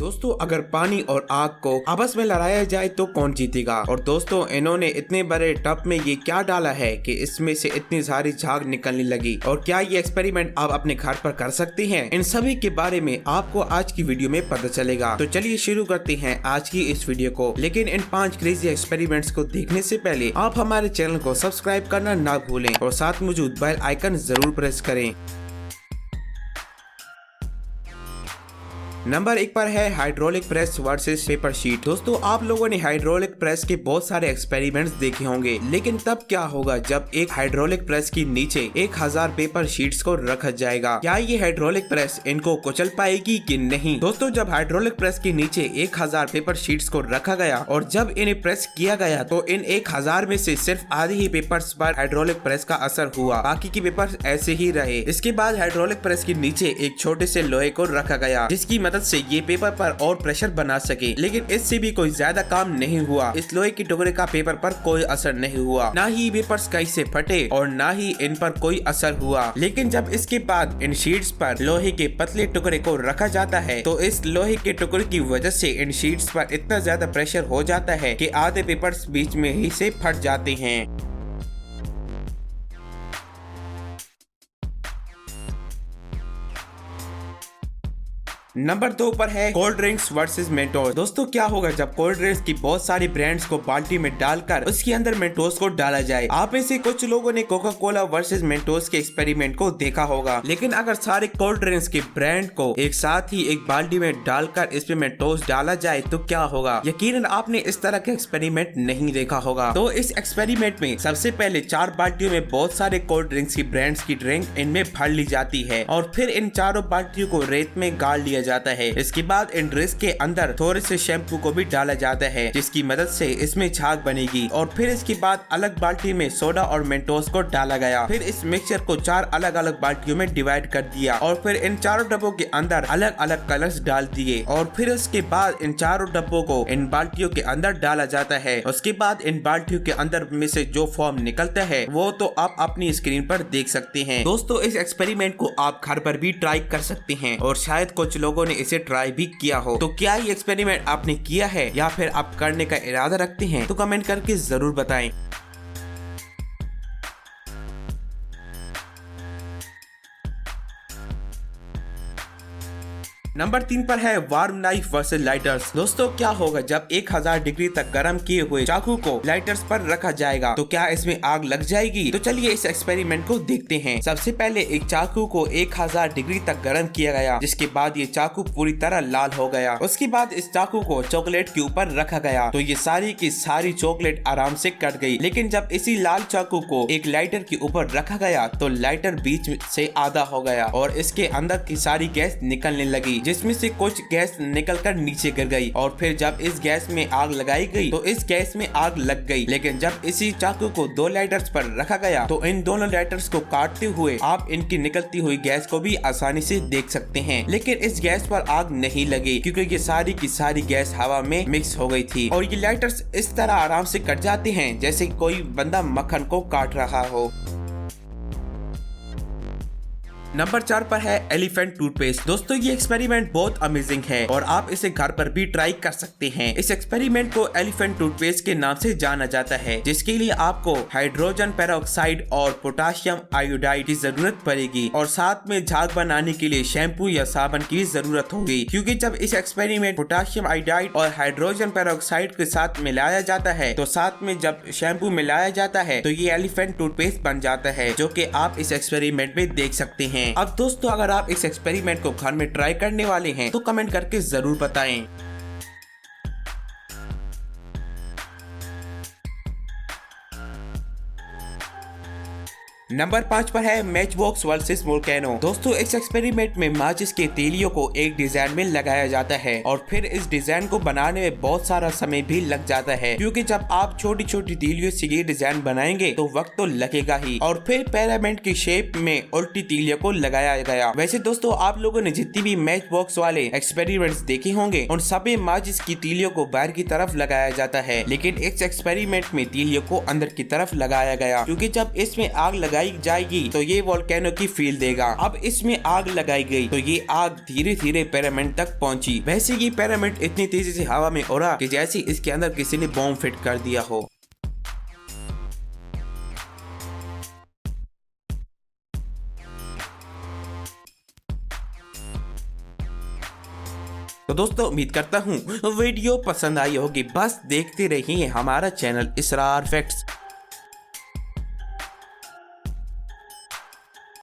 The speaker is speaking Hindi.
दोस्तों अगर पानी और आग को आपस में लड़ाया जाए तो कौन जीतेगा। और दोस्तों इन्होंने इतने बड़े टब में ये क्या डाला है कि इसमें से इतनी सारी झाग निकलने लगी। और क्या ये एक्सपेरिमेंट आप अपने घर पर कर सकते हैं, इन सभी के बारे में आपको आज की वीडियो में पता चलेगा। तो चलिए शुरू करते हैं आज की इस वीडियो को। लेकिन इन 5 क्रेजी एक्सपेरिमेंट्स को देखने से पहले आप हमारे चैनल को सब्सक्राइब करना ना भूलें और साथ मौजूद बेल आइकन जरूर प्रेस करें। नंबर 1 पर है hydraulic press versus paper sheet. दोस्तों आप लोगों ने हाइड्रोलिक प्रेस के बहुत सारे एक्सपेरिमेंट्स देखे होंगे, लेकिन तब क्या होगा जब एक हाइड्रोलिक प्रेस के नीचे 1000 पेपर शीट्स को रखा जाएगा। क्या ये हाइड्रोलिक प्रेस इनको कुचल पाएगी कि नहीं। दोस्तों जब हाइड्रोलिक प्रेस के नीचे 1000 पेपर शीट्स को रखा गया और जब इन्हें प्रेस किया गया तो इन 1000 में से सिर्फ आधे ही पेपर्स पर हाइड्रोलिक प्रेस का असर हुआ, बाकी के पेपर ऐसे ही रहे। इसके बाद हाइड्रोलिक प्रेस के नीचे एक छोटे से लोहे को रखा गया जिसकी मदद से ये पेपर पर और प्रेशर बना सके, लेकिन इससे भी कोई ज्यादा काम नहीं हुआ। इस लोहे के टुकड़े का पेपर पर कोई असर नहीं हुआ, ना ही पेपर्स कहीं से फटे और ना ही इन पर कोई असर हुआ। लेकिन जब इसके बाद इन शीट्स पर लोहे के पतले टुकड़े को रखा जाता है तो इस लोहे के टुकड़े की वजह से इन शीट्स पर इतना ज्यादा प्रेशर हो जाता है कि आधे पेपर्स बीच में ही से फट जाते हैं। नंबर 2 पर है कोल्ड ड्रिंक्स वर्सेस मेंटोस। दोस्तों क्या होगा जब कोल्ड ड्रिंक्स की बहुत सारी ब्रांड्स को बाल्टी में डालकर उसके अंदर मेंटोस को डाला जाए। आप में से कुछ लोगों ने कोका कोला वर्सेस मेंटोस के एक्सपेरिमेंट को देखा होगा, लेकिन अगर सारे कोल्ड ड्रिंक्स के ब्रांड को एक साथ ही एक बाल्टी में डालकर इसमें मेंटोस डाला जाए तो क्या होगा। यकीनन आपने इस तरह के एक्सपेरिमेंट नहीं देखा होगा। तो इस एक्सपेरिमेंट में सबसे पहले 4 बाल्टियों में बहुत सारे कोल्ड ड्रिंक्स की ब्रांड्स की ड्रिंक इनमें भर ली जाती है और फिर इन चारों बाल्टियों को रेत में गाड़ लिया जाता है। इसके बाद इन ड्रिंक्स के अंदर थोड़े से शैम्पू को भी डाला जाता है जिसकी मदद से इसमें झाग बनेगी। और फिर इसके बाद अलग बाल्टी में सोडा और मेंटोस को डाला गया। फिर इस मिक्सचर को 4 अलग अलग बाल्टियों में डिवाइड कर दिया और फिर इन चारों डब्बों के अंदर अलग अलग कलर्स डाल दिए और फिर उसके बाद इन चारों डब्बों को इन बाल्टियों के अंदर डाला जाता है। उसके बाद इन बाल्टियों के अंदर में से जो फॉर्म निकलता है वो तो आप अपनी स्क्रीन पर देख सकते हैं। दोस्तों इस एक्सपेरिमेंट को आप घर पर भी ट्राई कर सकते हैं और शायद कुछ लोगों ने इसे ट्राई भी किया हो। तो क्या ये एक्सपेरिमेंट आपने किया है या फिर आप करने का इरादा रखते हैं तो कमेंट करके जरूर बताएं। नंबर 3 पर है वार्म नाइफ वर्सेस लाइटर्स। दोस्तों क्या होगा जब 1000 डिग्री तक गर्म किए हुए चाकू को लाइटर्स पर रखा जाएगा तो क्या इसमें आग लग जाएगी। तो चलिए इस एक्सपेरिमेंट को देखते हैं। सबसे पहले एक चाकू को 1000 डिग्री तक गर्म किया गया, जिसके बाद ये चाकू पूरी तरह लाल हो गया। उसके बाद इस चाकू को चॉकलेट के ऊपर रखा गया तो ये सारी की सारी चॉकलेट आराम से कट गई। लेकिन जब इसी लाल चाकू को एक लाइटर के ऊपर रखा गया तो लाइटर बीच से आधा हो गया और इसके अंदर की सारी गैस निकलने लगी, जिसमें से कुछ गैस निकलकर नीचे गिर गई। और फिर जब इस गैस में आग लगाई गई तो इस गैस में आग लग गई। लेकिन जब इसी चाकू को 2 लाइटर्स पर रखा गया तो इन दोनों लाइटर्स को काटते हुए आप इनकी निकलती हुई गैस को भी आसानी से देख सकते हैं। लेकिन इस गैस पर आग नहीं लगी क्योंकि ये सारी की सारी गैस हवा में मिक्स हो गई थी और ये लाइटर्स इस तरह आराम से कट जाते हैं जैसे कोई बंदा मक्खन को काट रहा हो। नंबर 4 पर है एलिफेंट टूथपेस्ट। दोस्तों ये एक्सपेरिमेंट बहुत अमेजिंग है और आप इसे घर पर भी ट्राई कर सकते हैं। इस एक्सपेरिमेंट को एलिफेंट टूथपेस्ट के नाम से जाना जाता है, जिसके लिए आपको हाइड्रोजन पेरोक्साइड और पोटाशियम आयोडाइड की जरूरत पड़ेगी और साथ में झाग बनाने के लिए शैम्पू या साबुन की जरूरत होगी। क्योंकि जब इस एक्सपेरिमेंट पोटाशियम आयोडाइड और हाइड्रोजन पेरोक्साइड के साथ मिलाया जाता है तो साथ में जब शैम्पू मिलाया जाता है तो ये एलिफेंट टूथपेस्ट बन जाता है, जो कि आप इस एक्सपेरिमेंट में देख सकते हैं। अब दोस्तों अगर आप इस एक्सपेरिमेंट को घर में ट्राई करने वाले हैं तो कमेंट करके जरूर बताएं। नंबर 5 पर है मैच बॉक्स वर्सेस वोल्केनो। दोस्तों इस एक्सपेरिमेंट में माचिस के तीलियों को एक डिजाइन में लगाया जाता है और फिर इस डिजाइन को बनाने में बहुत सारा समय भी लग जाता है, क्योंकि जब आप छोटी छोटी तीलियों से ये डिजाइन बनाएंगे तो वक्त तो लगेगा ही। और फिर पिरामिड की शेप में उल्टी तीलियों को लगाया गया। वैसे दोस्तों आप लोगों ने जितनी भी मैच बॉक्स वाले एक्सपेरिमेंट्स देखे होंगे उन सभी माचिस की तीलियों को बाहर की तरफ लगाया जाता है, लेकिन इस एक्सपेरिमेंट में तीलियों को अंदर की तरफ लगाया गया, क्योंकि जब इसमें आग लगाई लगाई जाएगी तो ये वोल्केनो की फील देगा। अब इसमें आग लगाई गई तो ये आग धीरे धीरे पिरामिड तक पहुंची। वैसे ये पिरामिड इतनी तेजी से हवा में उड़ा कि जैसे इसके अंदर किसी ने बॉम्ब फिट कर दिया हो। तो दोस्तों उम्मीद करता हूँ वीडियो पसंद आई होगी। बस देखते रहिए हमारा चैनल इसरार फैक्ट्स।